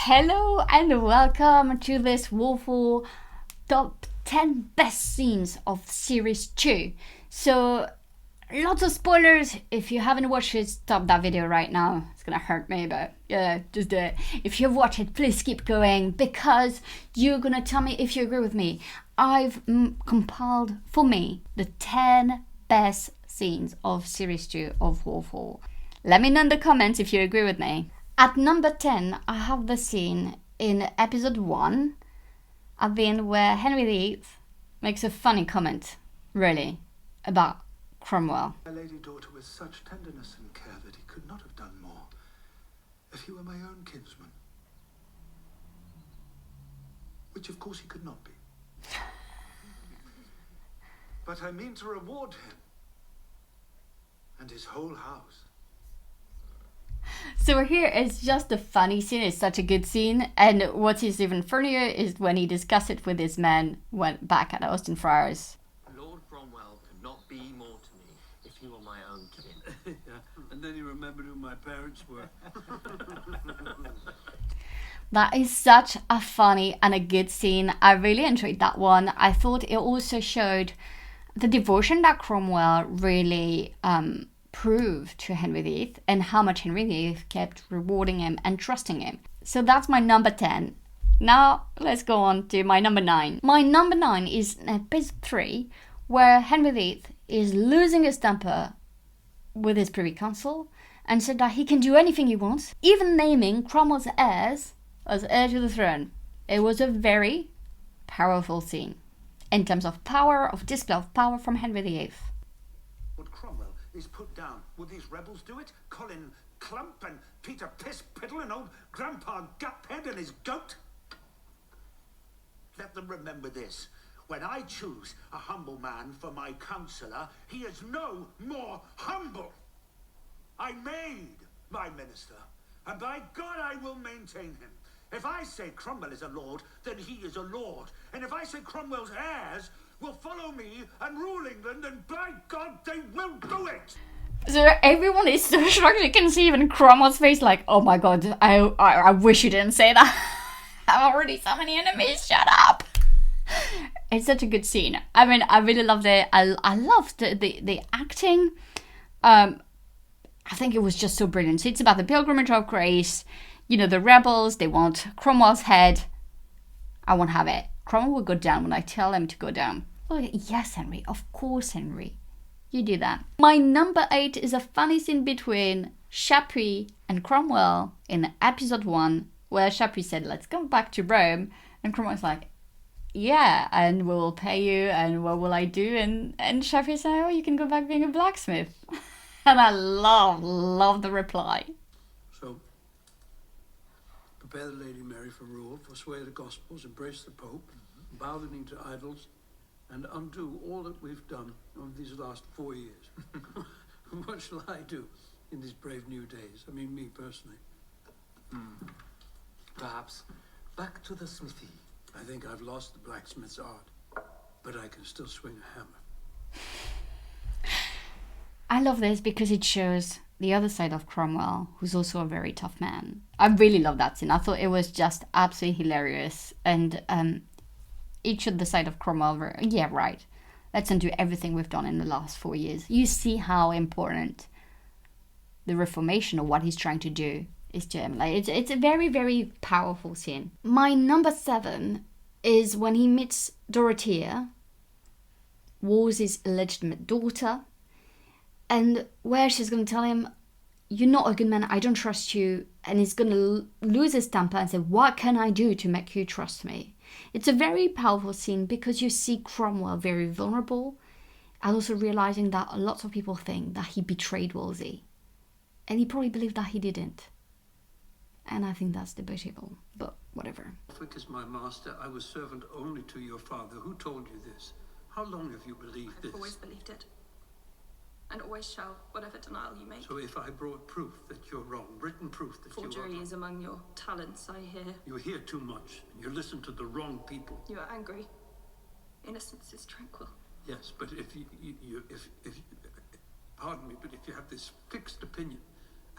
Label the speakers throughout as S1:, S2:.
S1: Hello and welcome to this Wolfall top 10 best scenes of series 2. So, lots of spoilers. If you haven't watched it, stop that video right now. It's gonna hurt me, but yeah, just do it. If you've watched it, please keep going because you're gonna tell me if you agree with me. I've compiled for me the 10 best scenes of series 2 of Wolfall. Let me know in the comments if you agree with me. At number 10, I have the scene in episode 1 at the end where Henry VIII makes a funny comment, really, about Cromwell.
S2: My lady daughter with such tenderness and care that he could not have done more if he were my own kinsman. Which of course he could not be. But I mean to reward him and his whole house.
S1: So here it's just a funny scene, it's such a good scene, and what is even funnier is when he discussed it with his men went back at Austin Friars.
S3: Lord Cromwell could not be more to me if he were my own kin.
S4: Yeah, and then he remembered who my parents were.
S1: That is such a funny and a good scene. I really enjoyed that one. I thought it also showed the devotion that Cromwell really proved to Henry VIII and how much Henry VIII kept rewarding him and trusting him. So that's my number 10. Now let's go on to my number 9. My number 9 is in episode 3 where Henry VIII is losing his temper with his Privy Council and said that he can do anything he wants, even naming Cromwell's heirs as heir to the throne. It was a very powerful scene in terms of power, of display of power from Henry VIII.
S2: Lord Cromwell is put down. Would these rebels do it? Colin Clump and Peter Piss Piddle and old Grandpa Guthead and his goat? Let them remember this. When I choose a humble man for my counsellor, he is no more humble. I made my minister, and by God I will maintain him. If I say Cromwell is a lord, then he is a lord. And if I say Cromwell's heirs will follow me and rule England, and by God they will do it!
S1: So everyone is so shocked. You can see even Cromwell's face like, oh my god, I wish you didn't say that. I have already so many enemies, shut up. It's such a good scene. I mean, I really loved it. I loved the acting. I think it was just so brilliant. So it's about the Pilgrimage of Grace. You know, the rebels, they want Cromwell's head. I won't have it. Cromwell will go down when I tell him to go down. Oh, yes, Henry. Of course, Henry. You do that. My number 8 is a funny scene between Chapuis and Cromwell in episode 1, where Chapuis said, let's go back to Rome. And Cromwell's like, yeah, and we'll pay you, and what will I do? And Chapuis said, oh, you can go back being a blacksmith. And I love the reply.
S4: So, prepare the Lady Mary for rule, forswear the Gospels, embrace the Pope, bow the knee to idols, and undo all that we've done over these last 4 years. What shall I do in these brave new days? I mean, me personally.
S3: Perhaps back to the smithy.
S4: I think I've lost the blacksmith's art, but I can still swing a hammer.
S1: I love this because it shows the other side of Cromwell, who's also a very tough man. I really love that scene. I thought it was just absolutely hilarious. And each of the side of Cromwell, yeah, right. Let's undo everything we've done in the last 4 years. You see how important the Reformation or what he's trying to do is to him. Like, it's a very, very powerful scene. My number 7 is when he meets Dorothea, Wolsey's illegitimate daughter, and where she's going to tell him, you're not a good man, I don't trust you, and he's going to lose his temper and say, what can I do to make you trust me? It's a very powerful scene because you see Cromwell very vulnerable and also realizing that lots of people think that he betrayed Wolsey. And he probably believed that he didn't. And I think that's debatable, but whatever.
S4: Norfolk is my master. I was servant only to your father. Who told you this? How long have you believed this?
S5: I've always believed it. And always shall, whatever denial you make.
S4: So if I brought proof that you're wrong, written proof that you are
S5: Forgery
S4: wrong,
S5: is among your talents, I hear.
S4: you hear too much. You listen to the wrong people.
S5: You are angry. Innocence is tranquil.
S4: Yes, but if pardon me, but if you have this fixed opinion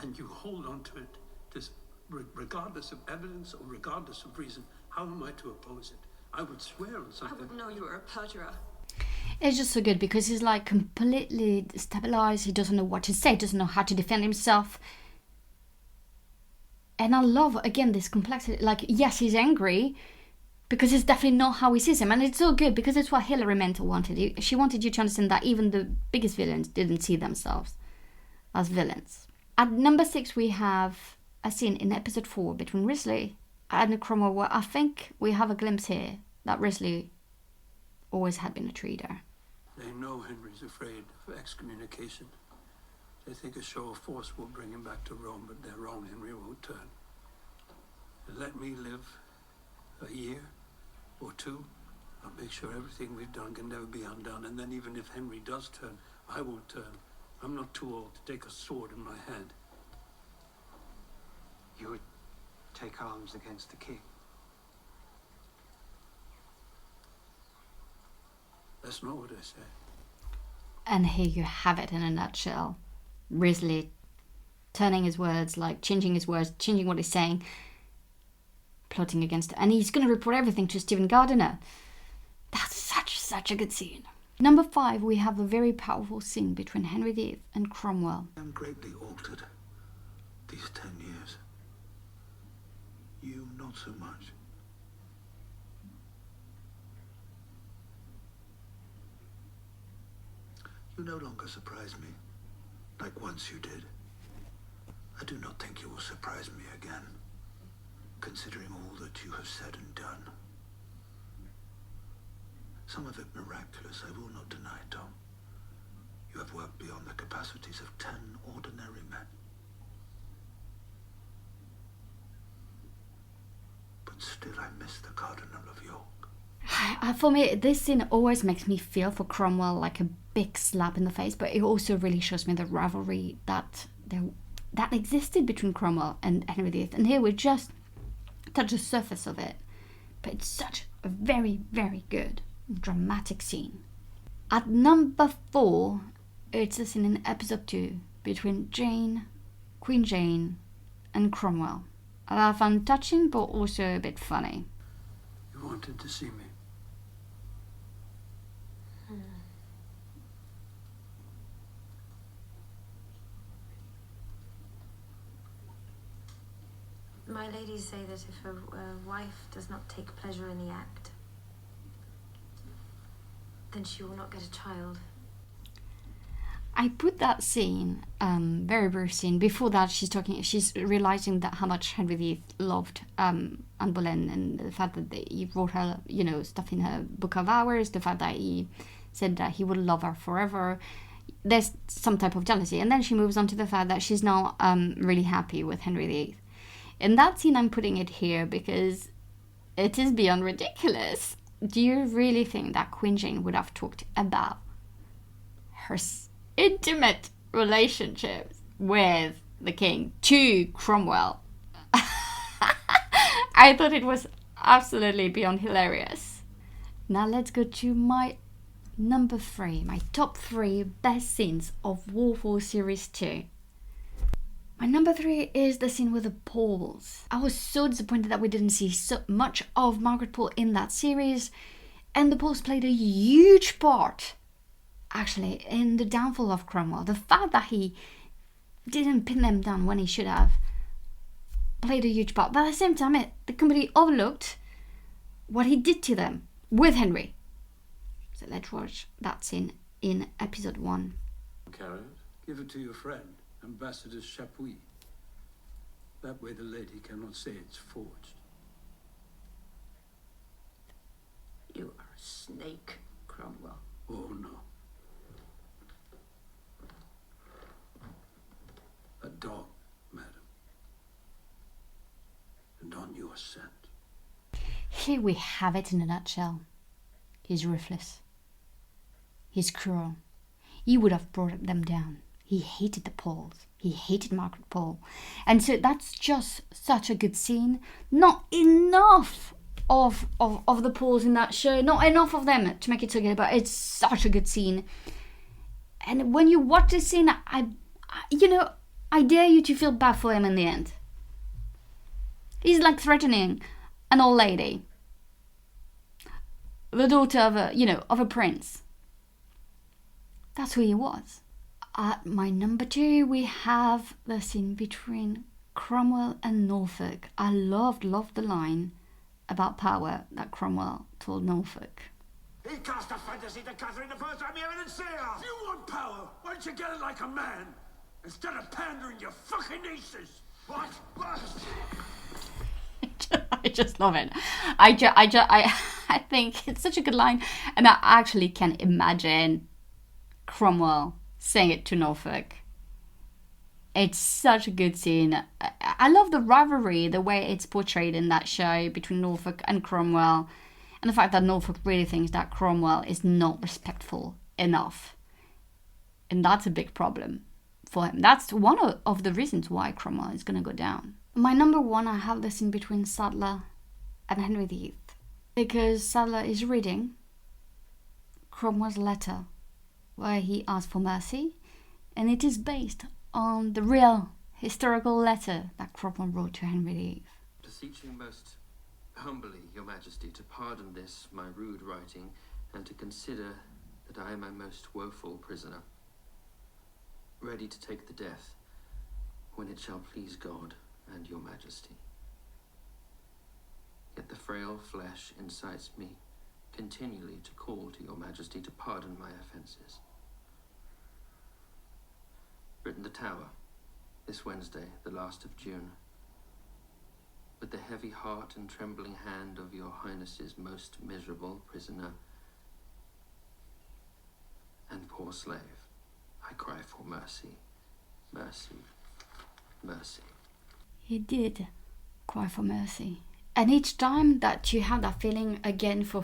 S4: and you hold on to it, regardless of evidence or regardless of reason, how am I to oppose it? I would swear on
S5: I
S4: something.
S5: wouldn't know you were a perjurer.
S1: It's just so good because he's like completely destabilized. He doesn't know what to say, doesn't know how to defend himself. And I love, again, this complexity. Like, yes, he's angry because it's definitely not how he sees him. And it's so good because it's what Hilary Mantel wanted. She wanted you to understand that even the biggest villains didn't see themselves as villains. At number 6, we have a scene in episode 4 between Risley and Cromwell where I think we have a glimpse here that Risley always had been a traitor.
S4: They know Henry's afraid of excommunication. They think a show of force will bring him back to Rome, but they're wrong. Henry won't turn. Let me live a year or two. I'll make sure everything we've done can never be undone. And then even if Henry does turn, I won't turn. I'm not too old to take a sword in my hand.
S6: You would take arms against the king?
S4: That's not what I said.
S1: And here you have it in a nutshell. Risley turning his words, like changing his words, changing what he's saying, plotting against it. And he's going to report everything to Stephen Gardiner. That's such a good scene. Number 5, we have a very powerful scene between Henry VIII and Cromwell.
S2: I'm greatly altered these 10 years. You not so much. You no longer surprise me, like once you did. I do not think you will surprise me again, considering all that you have said and done. Some of it miraculous, I will not deny, Tom. You have worked beyond the capacities of 10 ordinary men. But still I miss the Cardinal of York.
S1: For me, this scene always makes me feel for Cromwell like a big slap in the face, but it also really shows me the rivalry that existed between Cromwell and Henry VIII. And here we just touch the surface of it. But it's such a very, very good, dramatic scene. At number 4, it's a scene in episode 2 between Queen Jane, and Cromwell. I found touching, but also a bit funny.
S4: You wanted to see me.
S7: My ladies say that if a wife does not take pleasure in the act, then she will not get a child.
S1: I put that scene, very brief scene. Before that, she's realizing that how much Henry VIII loved Anne Boleyn, and the fact that he wrote her, stuff in her book of hours, the fact that he said that he would love her forever. There's some type of jealousy. And then she moves on to the fact that she's now really happy with Henry VIII. In that scene, I'm putting it here because it is beyond ridiculous. Do you really think that Queen Jane would have talked about her intimate relationships with the king to Cromwell? I thought it was absolutely beyond hilarious. Now let's go to my number 3, my top 3 best scenes of Wolf Hall Series 2. My number 3 is the scene with the Pauls. I was so disappointed that we didn't see so much of Margaret Paul in that series, and the Pauls played a huge part, actually, in the downfall of Cromwell. The fact that he didn't pin them down when he should have played a huge part, but at the same time, the company overlooked what he did to them with Henry. So let's watch that scene in episode 1.
S3: Carrot?
S4: Give it to your friend, Ambassador Chapuis. That way the lady cannot say it's forged.
S8: You are a snake, Cromwell.
S4: Oh, no. A dog, madam. And on your scent.
S1: Here we have it in a nutshell. He's ruthless. He's cruel. He would have brought them down. He hated the Pauls. He hated Margaret Paul. And so that's just such a good scene. Not enough of the Pauls in that show. Not enough of them to make it so good, but it's such a good scene. And when you watch this scene, I dare you to feel bad for him in the end. He's like threatening an old lady, the daughter of a prince. That's who he was. At my number 2, we have the scene between Cromwell and Norfolk. I loved the line about power that Cromwell told Norfolk.
S2: He cast a fantasy to Catherine the first time he ever see her. If you want power, why don't you get it like a man? Instead of pandering your fucking nieces. What?
S1: I just love it. I think it's such a good line, and I actually can imagine Cromwell saying it to Norfolk. It's such a good scene. I love the rivalry, the way it's portrayed in that show between Norfolk and Cromwell, and the fact that Norfolk really thinks that Cromwell is not respectful enough. And that's a big problem for him. That's one of the reasons why Cromwell is going to go down. My number 1, I have the scene between Sadler and Henry VIII. Because Sadler is reading Cromwell's letter where he asks for mercy, and it is based on the real historical letter that Cromwell wrote to Henry VIII.
S3: Beseeching most humbly, your majesty, to pardon this my rude writing, and to consider that I am a most woeful prisoner, ready to take the death when it shall please God and your majesty. Yet the frail flesh incites me continually to call to your majesty to pardon my offences. Written the Tower, this Wednesday, the last of June. With the heavy heart and trembling hand of your highness's most miserable prisoner and poor slave, I cry for mercy, mercy, mercy.
S1: He did cry for mercy. And each time that you have that feeling again for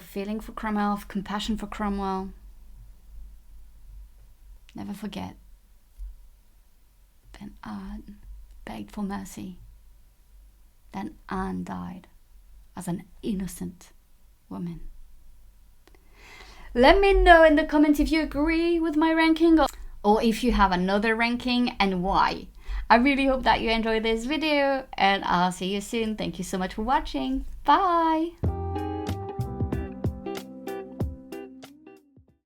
S1: Cromwell, of compassion for Cromwell, never forget, then Anne begged for mercy. Then Anne died as an innocent woman. Let me know in the comments if you agree with my ranking or if you have another ranking and why. I really hope that you enjoyed this video, and I'll see you soon. Thank you so much for watching. Bye!